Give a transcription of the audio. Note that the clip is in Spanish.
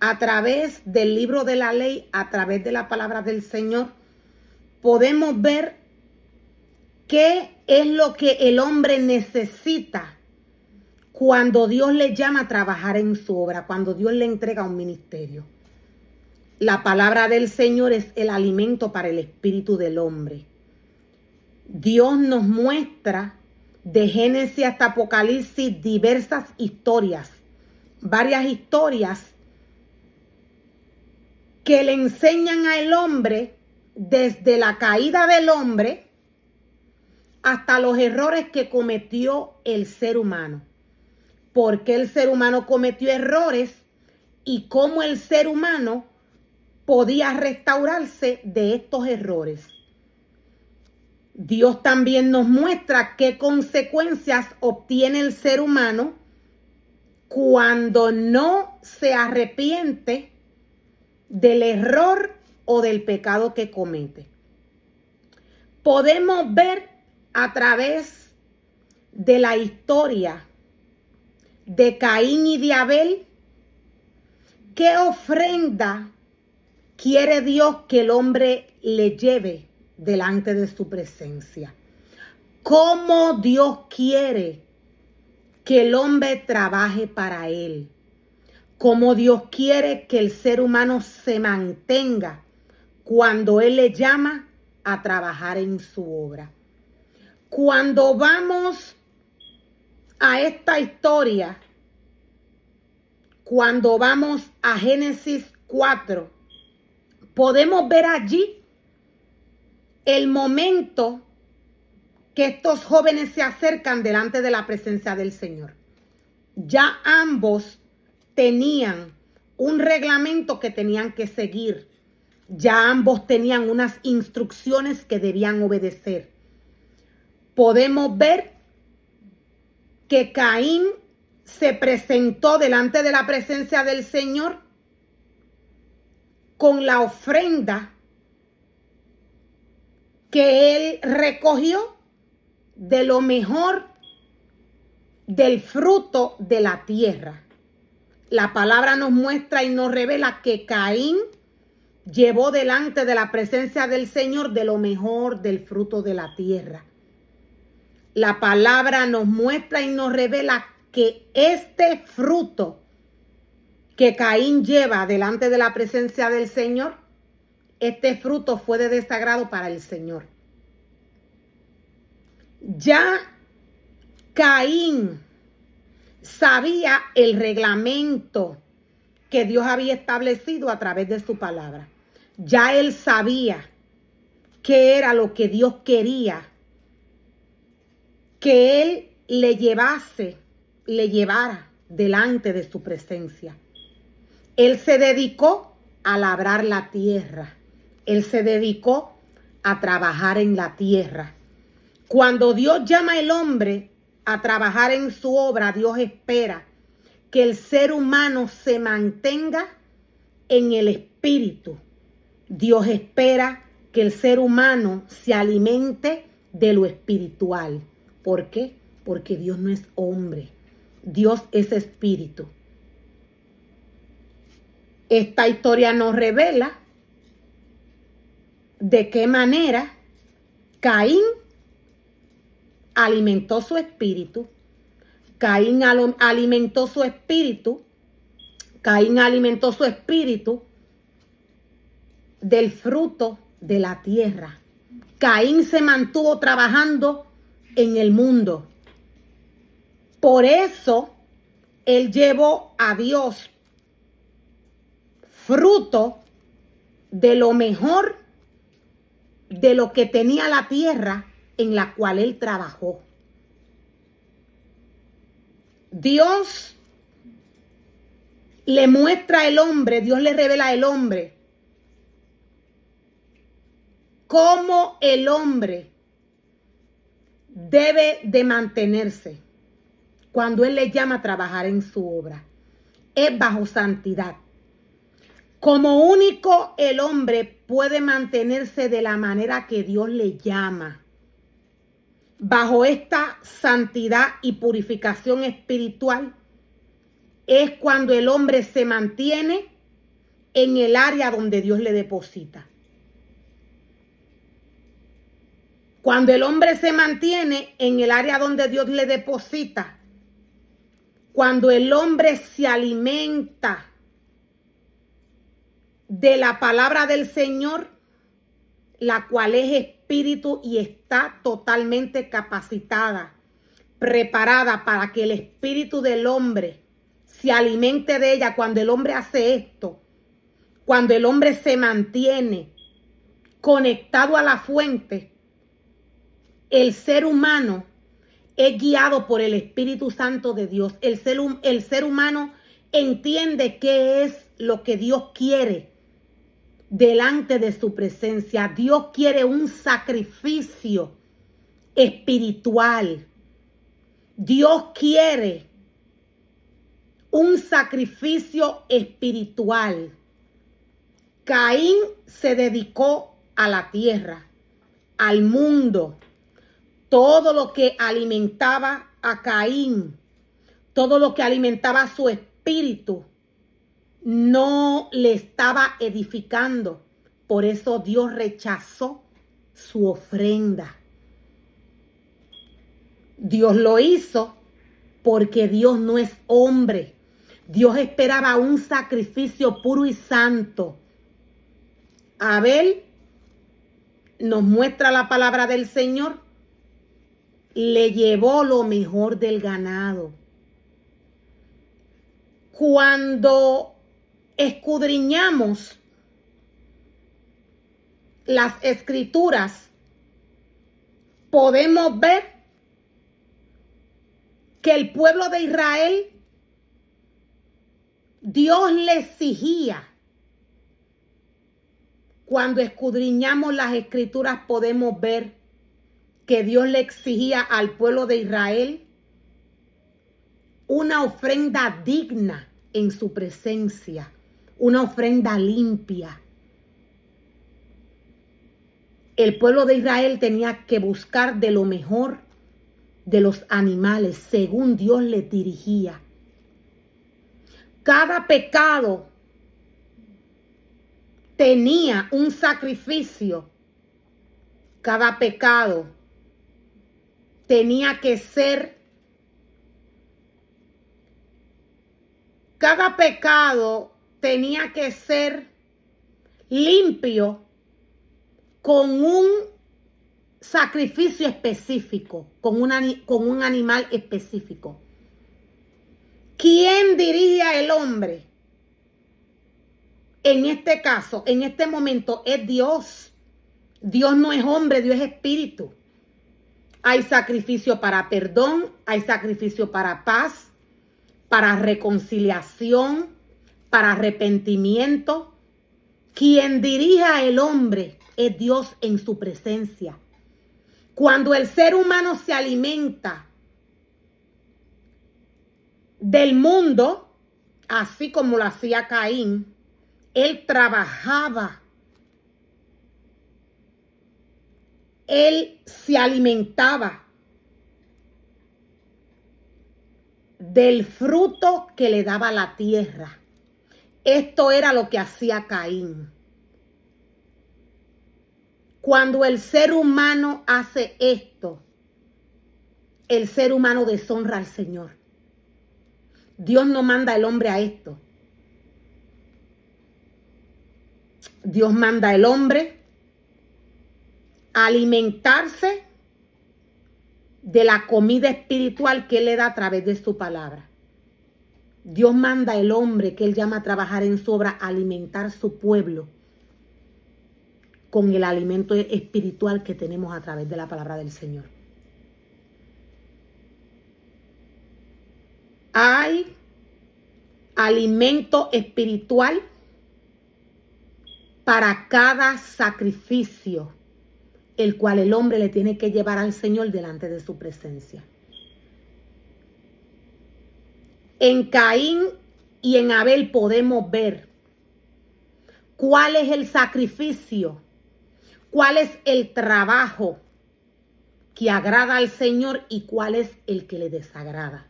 a través del libro de la ley, a través de la palabra del Señor, podemos ver qué es lo que el hombre necesita cuando Dios le llama a trabajar en su obra, cuando Dios le entrega un ministerio. La palabra del Señor es el alimento para el espíritu del hombre. Dios nos muestra de Génesis hasta Apocalipsis diversas historias, varias historias que le enseñan al hombre desde la caída del hombre hasta los errores que cometió el ser humano. ¿Por qué el ser humano cometió errores y cómo el ser humano podía restaurarse de estos errores? Dios también nos muestra qué consecuencias obtiene el ser humano cuando no se arrepiente del error o del pecado que comete. Podemos ver a través de la historia de Caín y de Abel qué ofrenda quiere Dios que el hombre le lleve delante de su presencia. Cómo Dios quiere que el hombre trabaje para él. Cómo Dios quiere que el ser humano se mantenga cuando Él le llama a trabajar en su obra. Cuando vamos a esta historia, cuando vamos a Génesis 4, podemos ver allí el momento que estos jóvenes se acercan delante de la presencia del Señor. Ya ambos tenían un reglamento que tenían que seguir. Ya ambos tenían unas instrucciones que debían obedecer. Podemos ver que Caín se presentó delante de la presencia del Señor con la ofrenda que él recogió de lo mejor del fruto de la tierra. La palabra nos muestra y nos revela que Caín llevó delante de la presencia del Señor de lo mejor del fruto de la tierra. La palabra nos muestra y nos revela que este fruto que Caín lleva delante de la presencia del Señor, este fruto fue de desagrado para el Señor. Ya Caín sabía el reglamento que Dios había establecido a través de su palabra. Ya él sabía qué era lo que Dios quería que él le llevara delante de su presencia. Él se dedicó a labrar la tierra. Él se dedicó a trabajar en la tierra. Cuando Dios llama al hombre a trabajar en su obra, Dios espera que el ser humano se mantenga en el espíritu. Dios espera que el ser humano se alimente de lo espiritual. ¿Por qué? Porque Dios no es hombre. Dios es espíritu. Esta historia nos revela de qué manera Caín alimentó su espíritu. Caín alimentó su espíritu. Caín alimentó su espíritu del fruto de la tierra. Caín se mantuvo trabajando en el mundo. Por eso él llevó a Dios fruto de lo mejor de lo que tenía la tierra en la cual él trabajó. Dios le muestra al hombre, Dios le revela al hombre cómo el hombre debe de mantenerse cuando él le llama a trabajar en su obra. Es bajo santidad. Como único el hombre puede mantenerse de la manera que Dios le llama. Bajo esta santidad y purificación espiritual es cuando el hombre se mantiene en el área donde Dios le deposita. Cuando el hombre se mantiene en el área donde Dios le deposita, cuando el hombre se alimenta de la palabra del Señor, la cual es espíritu y está totalmente capacitada, preparada para que el espíritu del hombre se alimente de ella. Cuando el hombre hace esto, cuando el hombre se mantiene conectado a la fuente, el ser humano es guiado por el Espíritu Santo de Dios. El ser humano entiende qué es lo que Dios quiere delante de su presencia. Dios quiere un sacrificio espiritual. Dios quiere un sacrificio espiritual. Caín se dedicó a la tierra, al mundo. Todo lo que alimentaba a Caín, todo lo que alimentaba su espíritu, no le estaba edificando. Por eso Dios rechazó su ofrenda. Dios lo hizo porque Dios no es hombre. Dios esperaba un sacrificio puro y santo. Abel nos muestra la palabra del Señor. Le llevó lo mejor del ganado. Cuando escudriñamos las escrituras, podemos ver que el pueblo de Israel, Dios le exigía. Cuando escudriñamos las escrituras podemos ver que Dios le exigía al pueblo de Israel una ofrenda digna en su presencia, una ofrenda limpia. El pueblo de Israel tenía que buscar de lo mejor de los animales, según Dios les dirigía. Cada pecado tenía un sacrificio. Cada pecado tenía que ser, limpio con un sacrificio específico, con un animal específico. ¿Quién dirige al hombre? En este caso, en este momento, es Dios. Dios no es hombre, Dios es espíritu. Hay sacrificio para perdón, hay sacrificio para paz, para reconciliación, para arrepentimiento. Quien dirija al hombre es Dios en su presencia. Cuando el ser humano se alimenta del mundo, así como lo hacía Caín, él trabajaba. Él se alimentaba del fruto que le daba la tierra. Esto era lo que hacía Caín. Cuando el ser humano hace esto, el ser humano deshonra al Señor. Dios no manda al hombre a esto. Dios manda al hombre a alimentarse de la comida espiritual que Él le da a través de su palabra. Dios manda al hombre que Él llama a trabajar en su obra a alimentar su pueblo con el alimento espiritual que tenemos a través de la palabra del Señor. Hay alimento espiritual para cada sacrificio, el cual el hombre le tiene que llevar al Señor delante de su presencia. En Caín y en Abel podemos ver cuál es el sacrificio, cuál es el trabajo que agrada al Señor y cuál es el que le desagrada.